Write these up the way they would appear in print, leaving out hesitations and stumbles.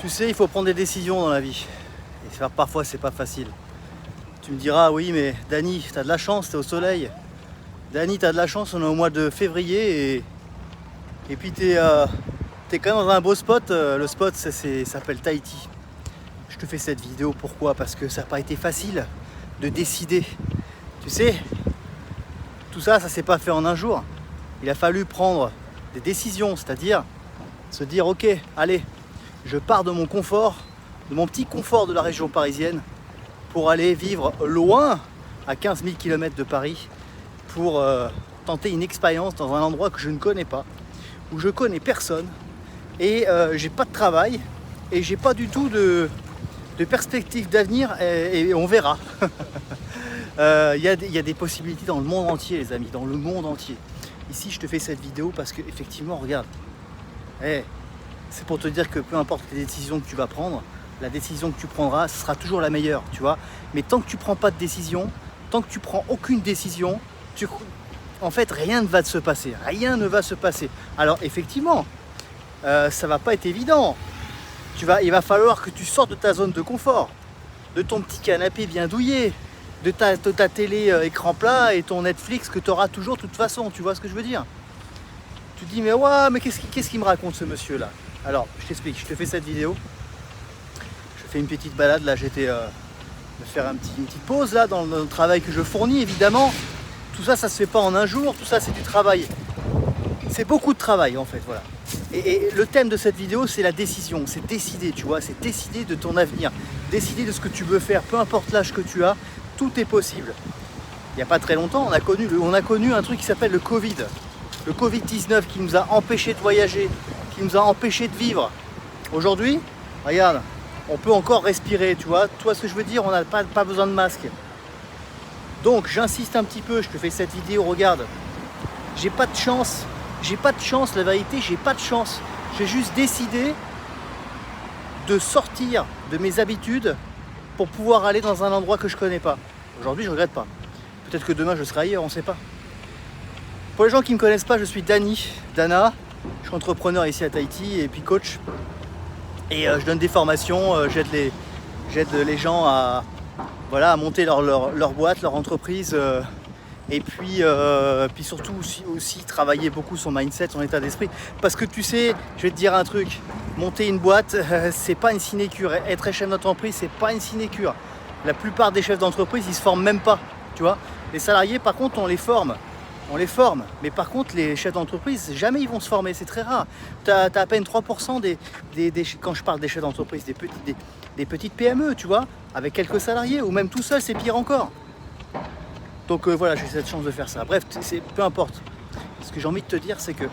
Tu sais, il faut prendre des décisions dans la vie. Et parfois, c'est pas facile. Tu me diras, oui, mais Dany, t'as de la chance, t'es au soleil. Dany, t'as de la chance, on est au mois de février et puis t'es quand même dans un beau spot. Le spot, ça s'appelle Tahiti. Je te fais cette vidéo, pourquoi? Parce que ça n'a pas été facile de décider. Tu sais, tout ça, ça s'est pas fait en un jour. Il a fallu prendre des décisions, c'est-à-dire se dire, ok, allez, je pars de mon confort, de mon petit confort de la région parisienne, pour aller vivre loin, à 15 000 km de Paris, pour tenter une expérience dans un endroit que je ne connais pas, où je connais personne, et j'ai pas de travail, et j'ai pas du tout de perspective d'avenir, et on verra. Il y a des possibilités dans le monde entier, les amis, dans le monde entier. Ici, je te fais cette vidéo parce que, effectivement, regarde, c'est pour te dire que peu importe les décisions que tu vas prendre, la décision que tu prendras, ce sera toujours la meilleure, tu vois. Mais tant que tu prends pas de décision, tant que tu prends aucune décision, en fait, rien ne va se passer. Rien ne va se passer. Alors, effectivement, ça va pas être évident. Il va falloir que tu sortes de ta zone de confort, de ton petit canapé bien douillet, de ta télé écran plat et ton Netflix que tu auras toujours de toute façon. Tu vois ce que je veux dire? Tu te dis, mais ouais, mais qu'est-ce qu'il me raconte, ce monsieur-là? Alors, je t'explique, je te fais cette vidéo. Je fais une petite balade, là, j'étais me faire une petite pause, là, dans le travail que je fournis, évidemment. Tout ça, ça se fait pas en un jour, tout ça, c'est du travail. C'est beaucoup de travail, en fait, voilà. Et le thème de cette vidéo, c'est la décision, c'est décider, tu vois, c'est décider de ton avenir, décider de ce que tu veux faire, peu importe l'âge que tu as, tout est possible. Il n'y a pas très longtemps, on a connu un truc qui s'appelle le Covid. Le Covid-19 qui nous a empêchés de voyager, qui nous a empêchés de vivre. Aujourd'hui, regarde, on peut encore respirer, tu vois. Tu vois ce que je veux dire? On n'a pas besoin de masque. Donc, j'insiste un petit peu, je te fais cette vidéo, regarde. J'ai pas de chance, la vérité, j'ai pas de chance. J'ai juste décidé de sortir de mes habitudes pour pouvoir aller dans un endroit que je connais pas. Aujourd'hui, je regrette pas. Peut-être que demain, je serai ailleurs, on sait pas. Pour les gens qui ne me connaissent pas, je suis Dany, Dana. Je suis entrepreneur ici à Tahiti et puis coach. Et je donne des formations, j'aide les gens à monter leur boîte, leur entreprise. Et puis surtout aussi travailler beaucoup son mindset, son état d'esprit. Parce que tu sais, je vais te dire un truc, monter une boîte, c'est pas une sinécure. Être chef d'entreprise, c'est pas une sinécure. La plupart des chefs d'entreprise, ils se forment même pas, tu vois. Les salariés, par contre, on les forme, mais par contre les chefs d'entreprise, jamais ils vont se former, c'est très rare. Tu as à peine 3% quand je parle des chefs d'entreprise, des petites PME, tu vois, avec quelques salariés, ou même tout seul, c'est pire encore. Donc voilà, j'ai cette chance de faire ça. Bref, peu importe. Ce que j'ai envie de te dire, c'est que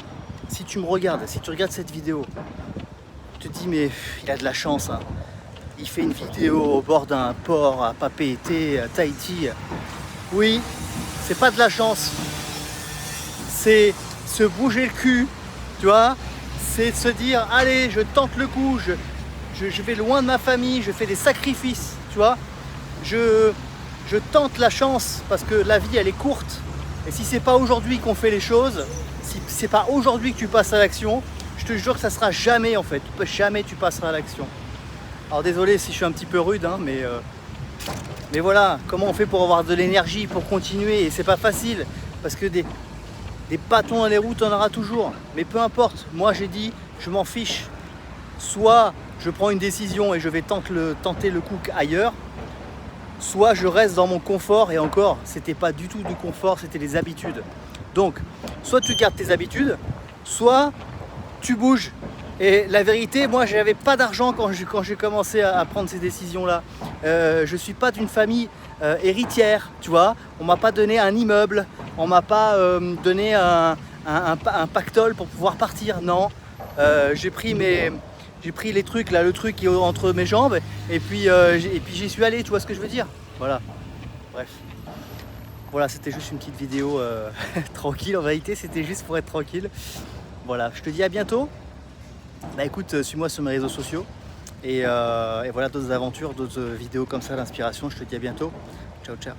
si tu me regardes, si tu regardes cette vidéo, tu te dis, mais il a de la chance, hein. Il fait une vidéo au bord d'un port à Papeete, à Tahiti. Oui, c'est pas de la chance. C'est se bouger le cul, tu vois, c'est de se dire, allez, je tente le coup, je vais loin de ma famille, je fais des sacrifices, tu vois, je tente la chance, parce que la vie, elle est courte, et si c'est pas aujourd'hui qu'on fait les choses, si c'est pas aujourd'hui que tu passes à l'action, je te jure que ça sera jamais, en fait, jamais tu passeras à l'action. Alors désolé si je suis un petit peu rude, hein, mais voilà, comment on fait pour avoir de l'énergie, pour continuer, et c'est pas facile, parce que des bâtons dans les roues, on en aura toujours. Mais peu importe, moi j'ai dit, je m'en fiche. Soit je prends une décision et je vais tenter le coup ailleurs, soit je reste dans mon confort, et encore, c'était pas du tout du confort, c'était les habitudes. Donc, soit tu gardes tes habitudes, soit tu bouges. Et la vérité, moi j'avais pas d'argent quand j'ai commencé à prendre ces décisions-là. Je suis pas d'une famille héritière, tu vois. On m'a pas donné un immeuble, on m'a pas donné un pactole pour pouvoir partir, non. J'ai pris les trucs là, le truc qui est entre mes jambes, et puis j'y suis allé, tu vois ce que je veux dire. Voilà, bref. Voilà, c'était juste une petite vidéo tranquille, en vérité, c'était juste pour être tranquille. Voilà, je te dis à bientôt. Bah écoute, suis-moi sur mes réseaux sociaux, et voilà, d'autres aventures, d'autres vidéos comme ça d'inspiration. Je te dis à bientôt. Ciao, ciao.